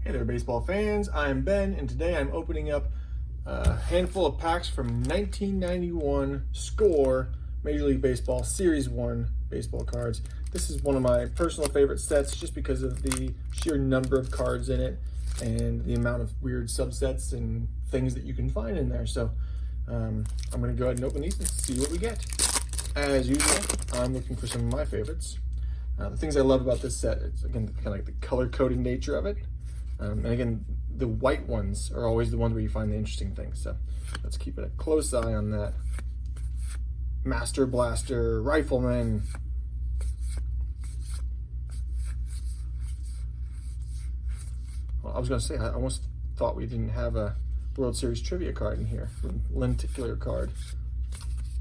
Hey there, baseball fans. I'm Ben, and today I'm opening up a handful of packs from 1991 Score Major League Baseball Series 1 baseball cards. This is one of my personal favorite sets just because of the sheer number of cards in it and the amount of weird subsets and things that you can find in there. So I'm going to go ahead and open these and see what we get. As usual, I'm looking for some of my favorites. The things I love about this set, it's again kind of like the color-coded nature of it. And again, the white ones are always the ones where you find the interesting things. So let's keep a close eye on that. Master Blaster, Rifleman. Well, I was going to say, I almost thought we didn't have a World Series trivia card in here. Lenticular card.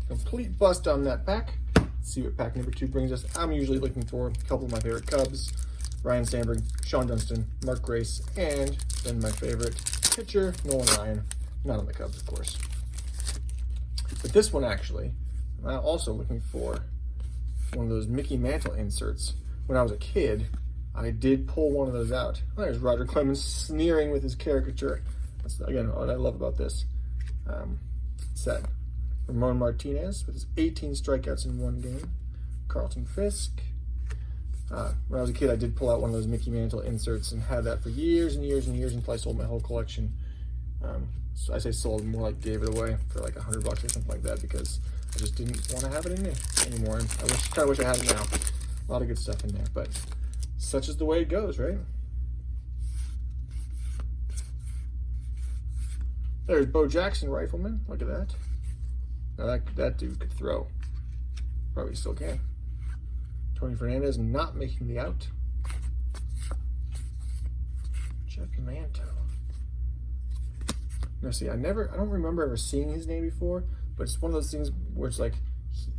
Complete bust on that pack. Let's see what pack number 2 brings us. I'm usually looking for a couple of my favorite Cubs. Ryan Sandberg, Sean Dunston, Mark Grace, and then my favorite pitcher, Nolan Ryan. Not on the Cubs, of course. But this one, actually, I'm also looking for one of those Mickey Mantle inserts. When I was a kid, I did pull one of those out. Oh, there's Roger Clemens sneering with his caricature. That's, again, what I love about this set. Ramon Martinez with his 18 strikeouts in one game. Carlton Fisk. When I was a kid, I did pull out one of those Mickey Mantle inserts and had that for years and years and years until I sold my whole collection. So I say sold, more like gave it away for like $100 or something like that because I just didn't want to have it in there anymore. And I kind of wish I had it now. A lot of good stuff in there, but such is the way it goes, right? There's Bo Jackson, Rifleman. Look at that. Now that dude could throw. Probably still can. Tony Fernandez not making the out. Jeff Manto. Now see, I don't remember ever seeing his name before, but it's one of those things where it's like,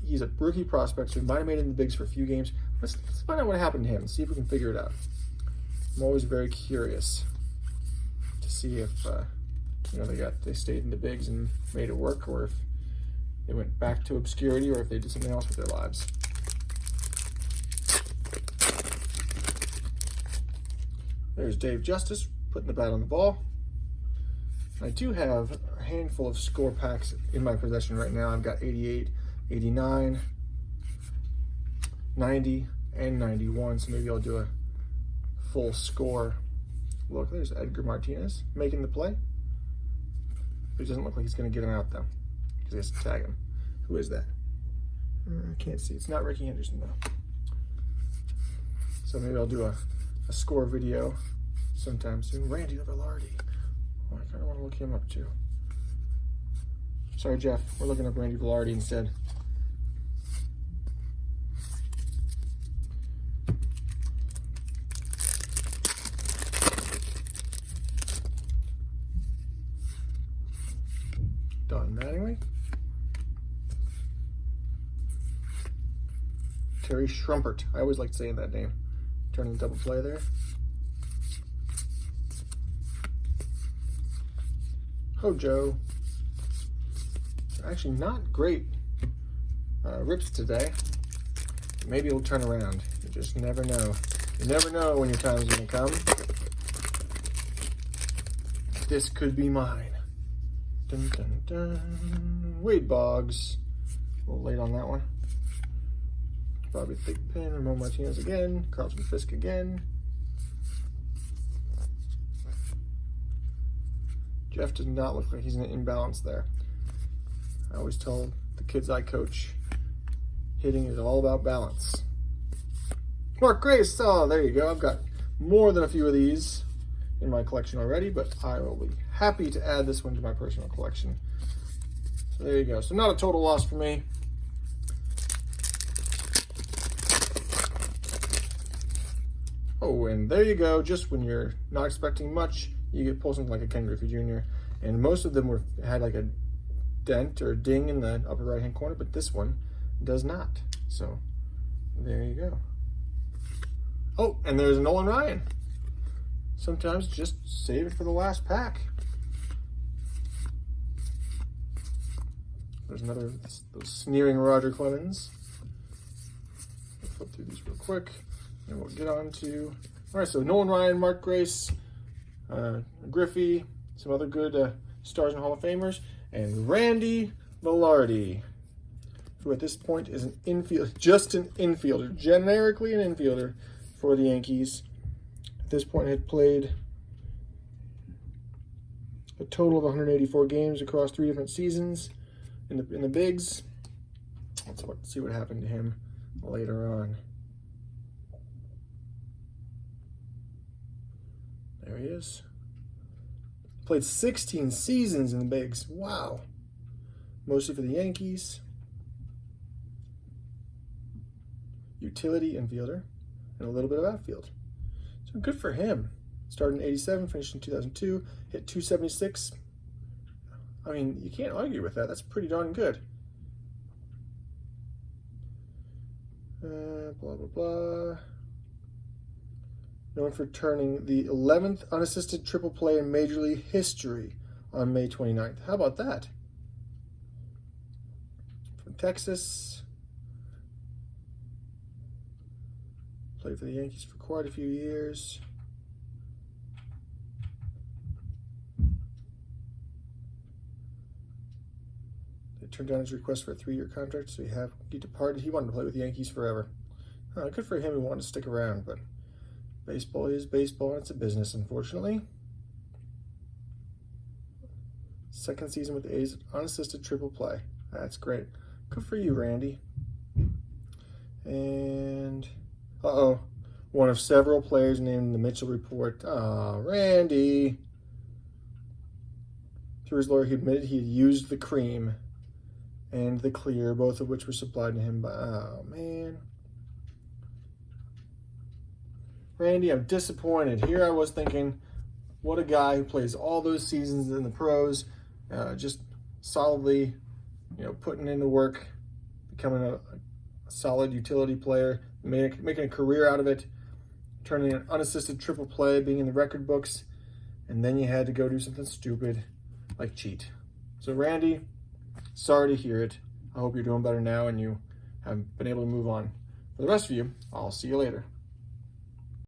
he's a rookie prospect, so he might have made it in the bigs for a few games. Let's find out what happened to him and see if we can figure it out. I'm always very curious to see if, they stayed in the bigs and made it work, or if they went back to obscurity, or if they did something else with their lives. There's Dave Justice putting the bat on the ball. I do have a handful of Score packs in my possession right now. I've got 88, 89, 90, and 91. So maybe I'll do a full Score look. There's Edgar Martinez making the play. But it doesn't look like he's going to get him out though, because he has to tag him. Who is that? I can't see. It's not Ricky Henderson though. So maybe I'll do a Score video sometime soon. Randy Velarde. Oh, I kind of want to look him up too. Sorry, Jeff. We're looking up Randy Velarde instead. Don Mattingly. Terry Schrumpert. I always like saying that name. Turning double play there. Hojo. Actually not great rips today. Maybe it'll turn around. You just never know. You never know when your time's gonna come. This could be mine. Dun, dun, dun. Wade Boggs. A little late on that one. Bobby Thigpen, Ramon Martinez again, Carlton Fisk again. Jeff does not look like he's in an imbalance there. I always tell the kids I coach, hitting is all about balance. Mark Grace, oh, there you go. I've got more than a few of these in my collection already, but I will be happy to add this one to my personal collection. So there you go. So not a total loss for me. Oh, and there you go. Just when you're not expecting much, you get pull something like a Ken Griffey Jr. And most of them had like a dent or a ding in the upper right-hand corner, but this one does not. So there you go. Oh, and there's Nolan Ryan. Sometimes just save it for the last pack. There's another, those sneering Roger Clemens. I'll flip through these real quick, and we'll get on to, all right, so Nolan Ryan, Mark Grace, Griffey, some other good stars and Hall of Famers, and Randy Velarde, who at this point is an infielder, just an infielder, generically an infielder for the Yankees. At this point, had played a total of 184 games across 3 different seasons in the bigs. Let's see what happened to him later on. There he is. Played 16 seasons in the bigs. Wow. Mostly for the Yankees. Utility infielder and a little bit of outfield. So good for him. Started in 87, finished in 2002, hit 276. I mean, you can't argue with that. That's pretty darn good. Blah, blah, blah. Known for turning the 11th unassisted triple play in Major League history on May 29th. How about that? From Texas. Played for the Yankees for quite a few years. They turned down his request for a 3-year contract, so he departed. He wanted to play with the Yankees forever. Good for him. He wanted to stick around, but baseball is baseball, and it's a business, unfortunately. Second season with the A's, unassisted triple play. That's great. Good for you, Randy. And, one of several players named in the Mitchell report. Randy. Through his lawyer, he admitted he had used the cream and the clear, both of which were supplied to him by, oh, man. Randy, I'm disappointed. Here I was thinking, what a guy who plays all those seasons in the pros, just solidly, putting in the work, becoming a solid utility player, making a career out of it, turning an unassisted triple play, being in the record books, and then you had to go do something stupid like cheat. So Randy, sorry to hear it. I hope you're doing better now and you have been able to move on. For the rest of you, I'll see you later.